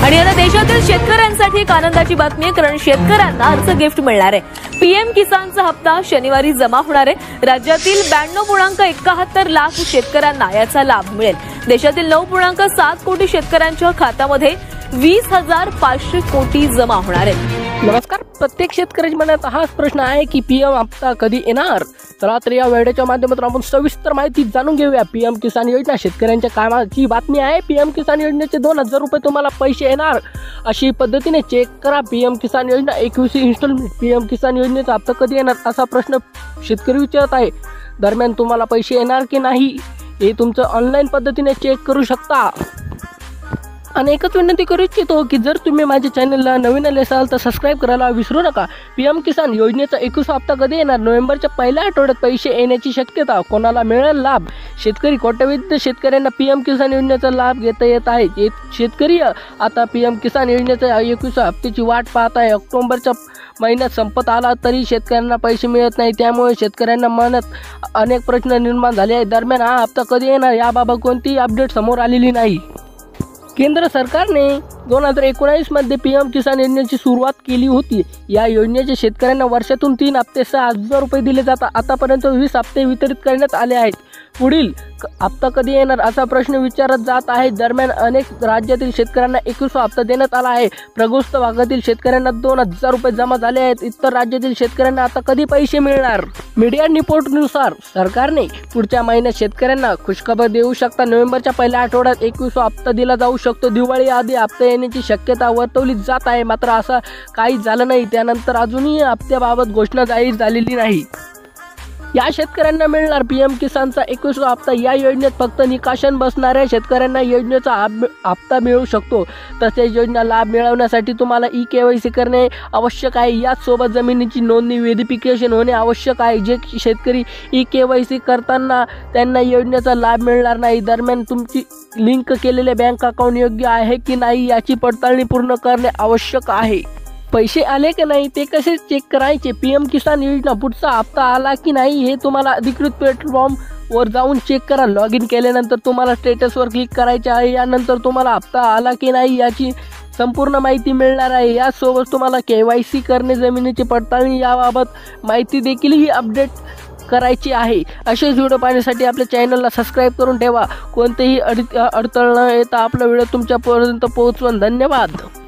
आणि आता देशातील शेतकऱ्यांसाठी एक आनंदाची बातमी आहे, कारण शेतकऱ्यांना अर्ज गिफ्ट मिळणार आहे। पीएम किसानचा हप्ता शनिवारी जमा होणार आहे। राज्यातील 92.71 लाख शेतकऱ्यांना याचा लाभ मिळेल। देशातील 9.7 कोटी शेतकऱ्यांच्या खात्यामध्ये 20,500 कोटी जमा होणार आहेत। नमस्कार, प्रत्येक शेतकऱ्याच्या मनात हाच प्रश्न आहे की पीएम हप्ता कधी येणार। चला तर या व्हिडिओच्या माध्यमातून आपण सविस्तर माहिती जाणून घेऊया। पीएम किसान योजना शेतकऱ्यांच्या कामाची बातमी आहे। पीएम किसान योजनेचे 2,000 रुपये तुम्हाला पैसे येणार अशी पद्धतीने चेक करा। पीएम किसान योजना 21 इन्स्टॉलमेंट। पीएम किसान योजनेचा हप्ता कधी येणार असा प्रश्न शेतकरी विचारत आहे। दरम्यान तुम्हाला पैसे येणार की नाही हे तुमचं ऑनलाईन पद्धतीने चेक करू शकता। आणि एकच विनंती करू इच्छितो की जर तुम्ही माझ्या चॅनलला नवीन आले असाल तर सबस्क्राईब करायला विसरू नका। पीएम किसान योजनेचा 21 हप्ता कधी येणार? नोव्हेंबरच्या पहिल्या आठवड्यात पैसे येण्याची शक्यता। कोणाला मिळेल लाभ? शेतकरी कोट्यवधी शेतकऱ्यांना पीएम किसान योजनेचा लाभ घेता येत आहे। शेतकरी आता पीएम किसान योजनेच्या 21 हप्त्याची वाट पाहत आहे। ऑक्टोबरच्या महिन्यात संपत आला तरी शेतकऱ्यांना पैसे मिळत नाही, त्यामुळे शेतकऱ्यांना मनात अनेक प्रश्न निर्माण झाले आहेत। दरम्यान हा हप्ता कधी येणार याबाबत कोणतीही अपडेट समोर आलेली नाही। केंद्र सरकारने 2019 मध्ये पीएम किसान योजनेची सुरुवात केली होती। या योजनेचे शेतकऱ्यांना वर्षातून 3 हप्ते 6,000 रुपये दिले जातात। आतापर्यंत 20 हप्ते वितरित करण्यात आले आहेत। पुढील हप्ता कधी येणार असा प्रश्न विचारत जात आहे। दरम्यान अनेक राज्यातील शेतकऱ्यांना 21 हप्ता देण्यात आला आहे। प्रग्रस्त भागातील शेतकऱ्यांना 2,000 रुपये जमा झाले आहेत। इतर राज्यातील शेतकऱ्यांना आता कधी पैसे मिळणार? मीडिया रिपोर्टनुसार सरकारने पुढच्या महिन्यात शेतकऱ्यांना खुशखबर देऊ शकता। नोव्हेंबरच्या पहिल्या आठवड्यात 21 हप्ता दिला जाऊ शकतो। दिवाळी आधी हप्ता येण्याची शक्यता वर्तवली जात आहे, मात्र असं काही झालं नाही। त्यानंतर अजूनही हप्त्याबाबत घोषणा जाहीर झालेली नाही। या शेतकऱ्यांना मिळणार पीएम किसानचा 21 हप्ता। या योजनेत फक्त निकषांवर बसणाऱ्या शेतकऱ्यांना योजनेचा हप्ता मिळू शकतो। तसेच योजना लाभ मिळवण्यासाठी तुम्हाला ई-केवायसी करणे आवश्यक आहे। याचसोबत जमिनीची नोंदणी व्हेरिफिकेशन होणे आवश्यक आहे। जे शेतकरी ई-केवायसी करताना त्यांना योजनेचा लाभ मिळणार नाही। दरम्यान तुमची लिंक केलेले बँक अकाउंट योग्य आहे की नाही याची पडताळणी पूर्ण करणे आवश्यक आहे। पैसे आले की नाही ते कसे चेक करायचे? पीएम किसान योजना पुढचा हप्ता आला की नाही हे तुम्हाला अधिकृत प्लॅटफॉर्मवर जाऊन चेक करा। लॉग इन केल्यानंतर तुम्हाला स्टेटसवर क्लिक करायचे आहे। यानंतर तुम्हाला हप्ता आला की नाही याची संपूर्ण माहिती मिळणार आहे। यासोबत तुम्हाला केवायसी करणे, जमिनीची पडताळणी याबाबत माहिती देखील ही अपडेट करायची आहे। असेच व्हिडिओ पाहण्यासाठी आपल्या चॅनलला सबस्क्राईब करून ठेवा। कोणतेही अडथळा न येता आपला व्हिडिओ तुमच्यापर्यंत पोहोचवून धन्यवाद।